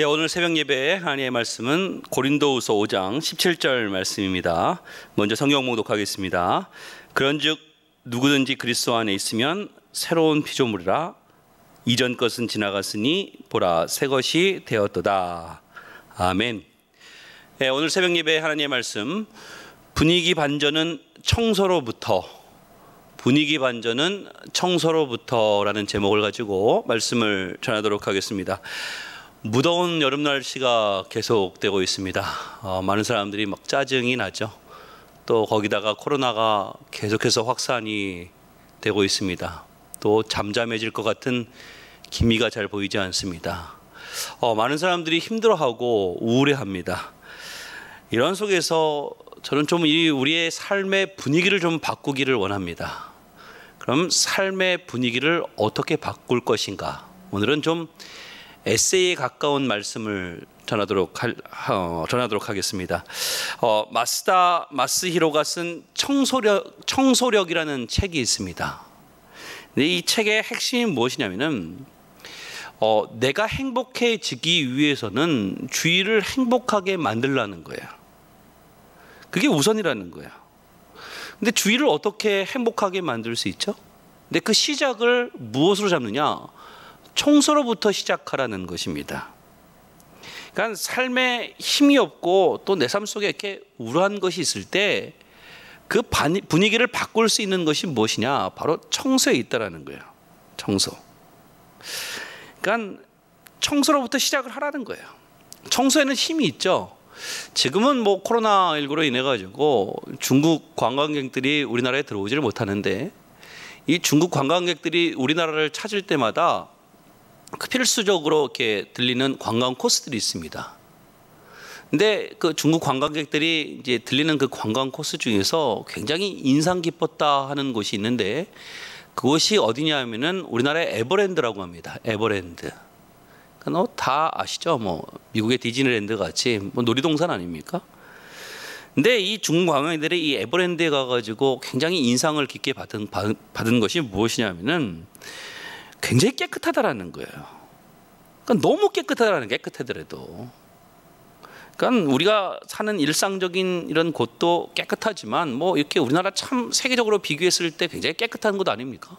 오늘 새벽 예배의 하나님의 말씀은 고린도후서 5장 17절 말씀입니다. 먼저 성경 봉독하겠습니다. 그런즉 누구든지 그리스도 안에 있으면 새로운 피조물이라 이전 것은 지나갔으니 보라 새 것이 되었도다. 아멘. 오늘 새벽 예배의 하나님의 말씀, 분위기 반전은 청소로부터라는 제목을 가지고 말씀을 전하도록 하겠습니다. 무더운 여름 날씨가 계속되고 있습니다. 많은 사람들이 막 짜증이 나죠. 또 거기다가 코로나가 계속해서 확산이 되고 있습니다. 또 잠잠해질 것 같은 기미가 잘 보이지 않습니다. 많은 사람들이 힘들어하고 우울해합니다. 이런 속에서 저는 좀 우리의 삶의 분위기를 좀 바꾸기를 원합니다. 그럼 삶의 분위기를 어떻게 바꿀 것인가? 오늘은 좀 에세이에 가까운 말씀을 전하도록 하겠습니다. 마스히로가 쓴 청소력이라는 책이 있습니다. 근데 이 책의 핵심이 무엇이냐면은 내가 행복해지기 위해서는 주위를 행복하게 만들라는 거예요. 그게 우선이라는 거예요. 근데 주위를 어떻게 행복하게 만들 수 있죠? 근데 그 시작을 무엇으로 잡느냐? 청소로부터 시작하라는 것입니다. 그러니까 삶에 힘이 없고 또 내 삶 속에 이렇게 우울한 것이 있을 때 그 분위기를 바꿀 수 있는 것이 무엇이냐? 바로 청소에 있다라는 거예요. 청소. 그러니까 청소로부터 시작을 하라는 거예요. 청소에는 힘이 있죠. 지금은 뭐 코로나19로 인해 가지고 중국 관광객들이 우리나라에 들어오지를 못하는데 이 중국 관광객들이 우리나라를 찾을 때마다 필수적으로 이렇게 들리는 관광 코스들이 있습니다. 근데 그 중국 관광객들이 이제 들리는 그 관광 코스 중에서 굉장히 인상 깊었다 하는 곳이 있는데 그곳이 어디냐 하면은 우리나라의 에버랜드라고 합니다. 에버랜드. 그러니까 다 아시죠? 뭐 미국의 디즈니랜드 같이 뭐 놀이동산 아닙니까? 근데 이 중국 관광객들이 이 에버랜드에 가가지고 굉장히 인상을 깊게 받은 것이 무엇이냐면은 굉장히 깨끗하다라는 거예요. 그러니까 너무 깨끗하더라도. 그러니까 우리가 사는 일상적인 이런 곳도 깨끗하지만 뭐 이렇게 우리나라 참 세계적으로 비교했을 때 굉장히 깨끗한 곳 아닙니까?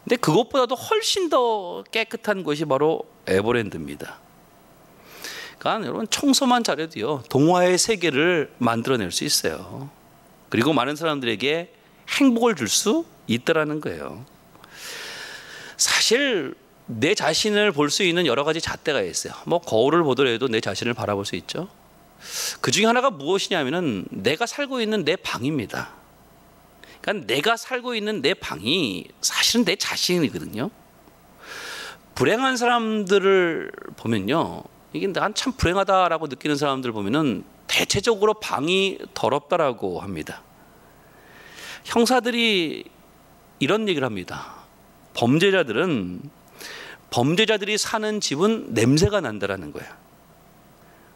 근데 그것보다도 훨씬 더 깨끗한 곳이 바로 에버랜드입니다. 그러니까 여러분 청소만 잘해도요 동화의 세계를 만들어낼 수 있어요. 그리고 많은 사람들에게 행복을 줄 수 있다라는 거예요. 사실 내 자신을 볼 수 있는 여러 가지 잣대가 있어요. 뭐 거울을 보더라도 내 자신을 바라볼 수 있죠. 그 중에 하나가 무엇이냐면은 내가 살고 있는 내 방입니다. 그러니까 내가 살고 있는 내 방이 사실은 내 자신이거든요. 불행한 사람들을 보면요, 이게 난 참 불행하다라고 느끼는 사람들 보면은 대체적으로 방이 더럽다라고 합니다. 형사들이 이런 얘기를 합니다. 범죄자들이 사는 집은 냄새가 난다라는 거예요.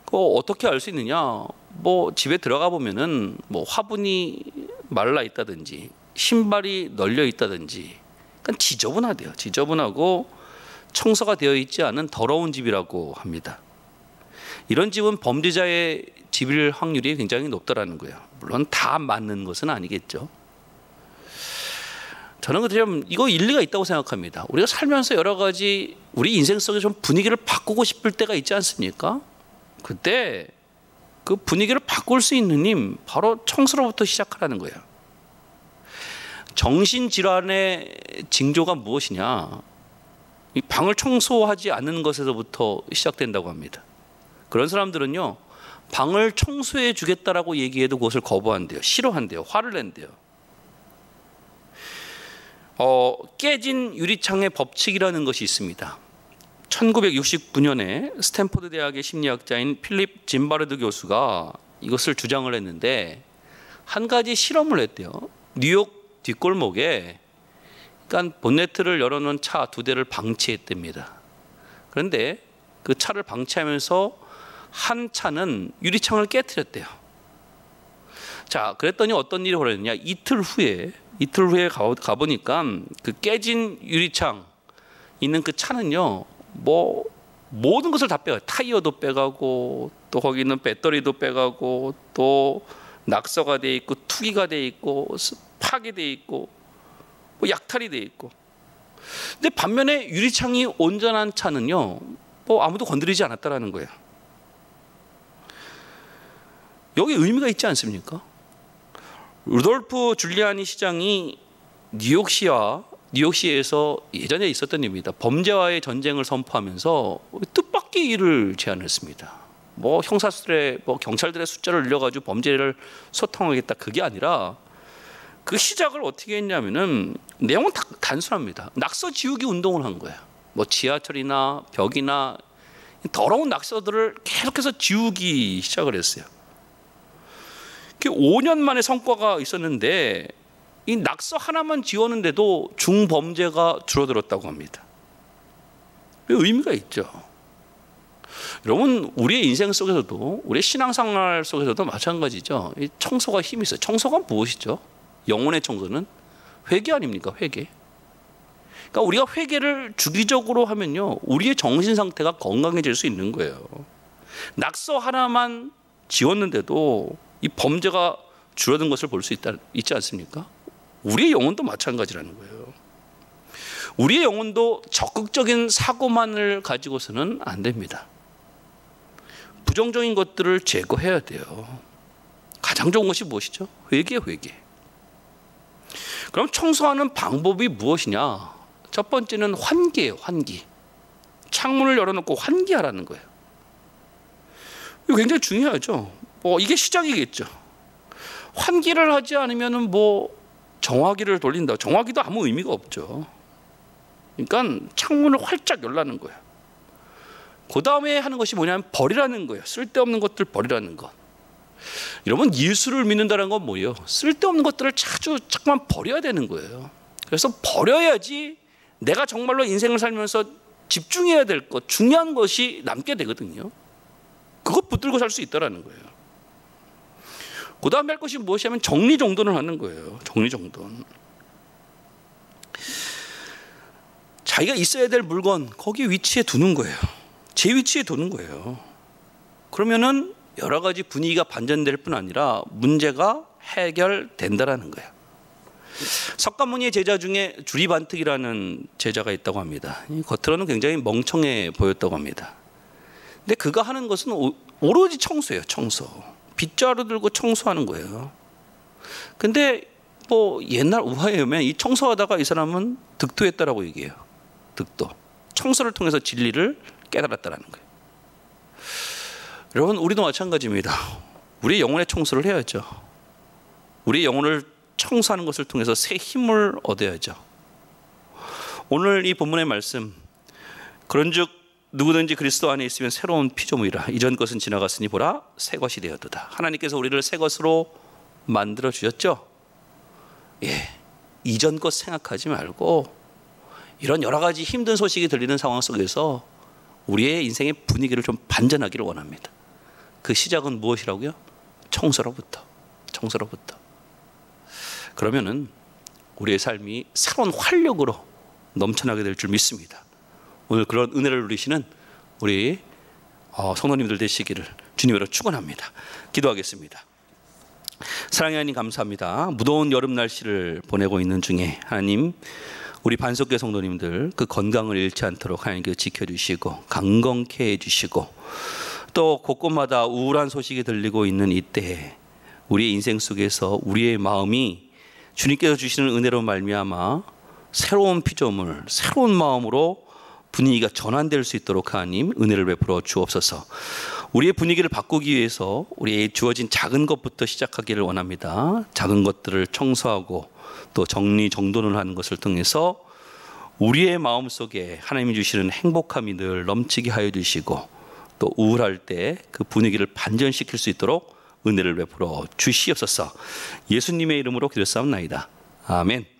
그거 어떻게 알 수 있느냐? 뭐 집에 들어가 보면은 뭐 화분이 말라 있다든지 신발이 널려 있다든지, 그러니까 지저분하대요. 지저분하고 청소가 되어 있지 않은 더러운 집이라고 합니다. 이런 집은 범죄자의 집일 확률이 굉장히 높다라는 거예요. 물론 다 맞는 것은 아니겠죠. 저는 좀 이거 일리가 있다고 생각합니다. 우리가 살면서 여러 가지 우리 인생 속에 좀 분위기를 바꾸고 싶을 때가 있지 않습니까? 그때 그 분위기를 바꿀 수 있는 힘, 바로 청소로부터 시작하라는 거예요. 정신질환의 징조가 무엇이냐? 이 방을 청소하지 않는 것에서부터 시작된다고 합니다. 그런 사람들은요, 방을 청소해 주겠다라고 얘기해도 그것을 거부한대요. 싫어한대요. 화를 낸대요. 깨진 유리창의 법칙이라는 것이 있습니다. 1969년에 스탠포드 대학의 심리학자인 필립 짐바르드 교수가 이것을 주장을 했는데 한 가지 실험을 했대요. 뉴욕 뒷골목에 그러니까 본네트를 열어놓은 차 2대를 방치했답니다. 그런데 그 차를 방치하면서 한 차는 유리창을 깨트렸대요. 자, 그랬더니 어떤 일이 벌어졌냐? 이틀 후에 가보니까 그 깨진 유리창 있는 그 차는요, 뭐 모든 것을 다 빼가요. 타이어도 빼가고 또 거기 있는 배터리도 빼가고 또 낙서가 돼 있고 투기가 돼 있고 파괴돼 있고 뭐 약탈이 돼 있고. 근데 반면에 유리창이 온전한 차는요, 뭐 아무도 건드리지 않았다라는 거예요. 여기 의미가 있지 않습니까? 루돌프 줄리아니 시장이 뉴욕시에서 예전에 있었던 일입니다. 범죄와의 전쟁을 선포하면서 뜻밖의 일을 제안했습니다. 뭐 형사들의 경찰들의 숫자를 늘려가지고 범죄를 소탕하겠다, 그게 아니라 그 시작을 어떻게 했냐면은 내용은 단순합니다. 낙서 지우기 운동을 한 거예요. 뭐 지하철이나 벽이나 더러운 낙서들을 계속해서 지우기 시작을 했어요. 5년 만에 성과가 있었는데 이 낙서 하나만 지웠는데도 중범죄가 줄어들었다고 합니다. 의미가 있죠. 여러분, 우리의 인생 속에서도, 우리의 신앙생활 속에서도 마찬가지죠. 이 청소가 힘이 있어요. 청소가 무엇이죠? 영혼의 청소는 회개 아닙니까? 회개. 그러니까 우리가 회개를 주기적으로 하면요, 우리의 정신 상태가 건강해질 수 있는 거예요. 낙서 하나만 지웠는데도 이 범죄가 줄어든 것을 볼 수 있지 않습니까? 우리의 영혼도 마찬가지라는 거예요. 우리의 영혼도 적극적인 사고만을 가지고서는 안 됩니다. 부정적인 것들을 제거해야 돼요. 가장 좋은 것이 무엇이죠? 회개. 그럼 청소하는 방법이 무엇이냐? 첫 번째는 환기예요. 환기. 창문을 열어놓고 환기하라는 거예요. 이거 굉장히 중요하죠. 이게 시작이겠죠. 환기를 하지 않으면은 정화기를 돌린다. 정화기도 아무 의미가 없죠. 그러니까 창문을 활짝 열라는 거예요. 그 다음에 하는 것이 뭐냐면 버리라는 거예요. 쓸데없는 것들 버리라는 것. 여러분, 예수를 믿는다는 건 뭐예요? 쓸데없는 것들을 자꾸만 버려야 되는 거예요. 그래서 버려야지 내가 정말로 인생을 살면서 집중해야 될 것, 중요한 것이 남게 되거든요. 그것 붙들고 살 수 있다는 거예요. 그 다음에 할 것이 무엇이냐면 정리정돈을 하는 거예요. 정리정돈. 자기가 있어야 될 물건 거기 위치에 두는 거예요. 제 위치에 두는 거예요. 그러면은 여러 가지 분위기가 반전될 뿐 아니라 문제가 해결된다라는 거예요. 석가모니의 제자 중에 주리반특이라는 제자가 있다고 합니다. 겉으로는 굉장히 멍청해 보였다고 합니다. 근데 그가 하는 것은 오로지 청소예요. 청소. 빗자루 들고 청소하는 거예요. 근데 옛날 우화에 의하면 이 청소하다가 이 사람은 득도했다라고 얘기해요. 득도. 청소를 통해서 진리를 깨달았다라는 거예요. 여러분, 우리도 마찬가지입니다. 우리의 영혼의 청소를 해야죠. 우리의 영혼을 청소하는 것을 통해서 새 힘을 얻어야죠. 오늘 이 본문의 말씀, 그런즉 누구든지 그리스도 안에 있으면 새로운 피조물이라. 이전 것은 지나갔으니 보라 새 것이 되었도다. 하나님께서 우리를 새 것으로 만들어 주셨죠. 이전 것 생각하지 말고 이런 여러 가지 힘든 소식이 들리는 상황 속에서 우리의 인생의 분위기를 좀 반전하기를 원합니다. 그 시작은 무엇이라고요? 청소로부터. 그러면은 우리의 삶이 새로운 활력으로 넘쳐나게 될 줄 믿습니다. 오늘 그런 은혜를 누리시는 우리 성도님들 되시기를 주님으로 축원합니다. 기도하겠습니다. 사랑의 하나님, 감사합니다. 무더운 여름 날씨를 보내고 있는 중에 하나님, 우리 반석교 성도님들 그 건강을 잃지 않도록 하나님께 지켜주시고 강건케 해주시고, 또 곳곳마다 우울한 소식이 들리고 있는 이때에 우리의 인생 속에서 우리의 마음이 주님께서 주시는 은혜로 말미암아 새로운 피조물, 새로운 마음으로 분위기가 전환될 수 있도록 하나님 은혜를 베풀어 주옵소서. 우리의 분위기를 바꾸기 위해서 우리의 주어진 작은 것부터 시작하기를 원합니다. 작은 것들을 청소하고 또 정리정돈을 하는 것을 통해서 우리의 마음속에 하나님이 주시는 행복함이 늘 넘치게 하여 주시고, 또 우울할 때 그 분위기를 반전시킬 수 있도록 은혜를 베풀어 주시옵소서. 예수님의 이름으로 기도했사옵나이다. 아멘.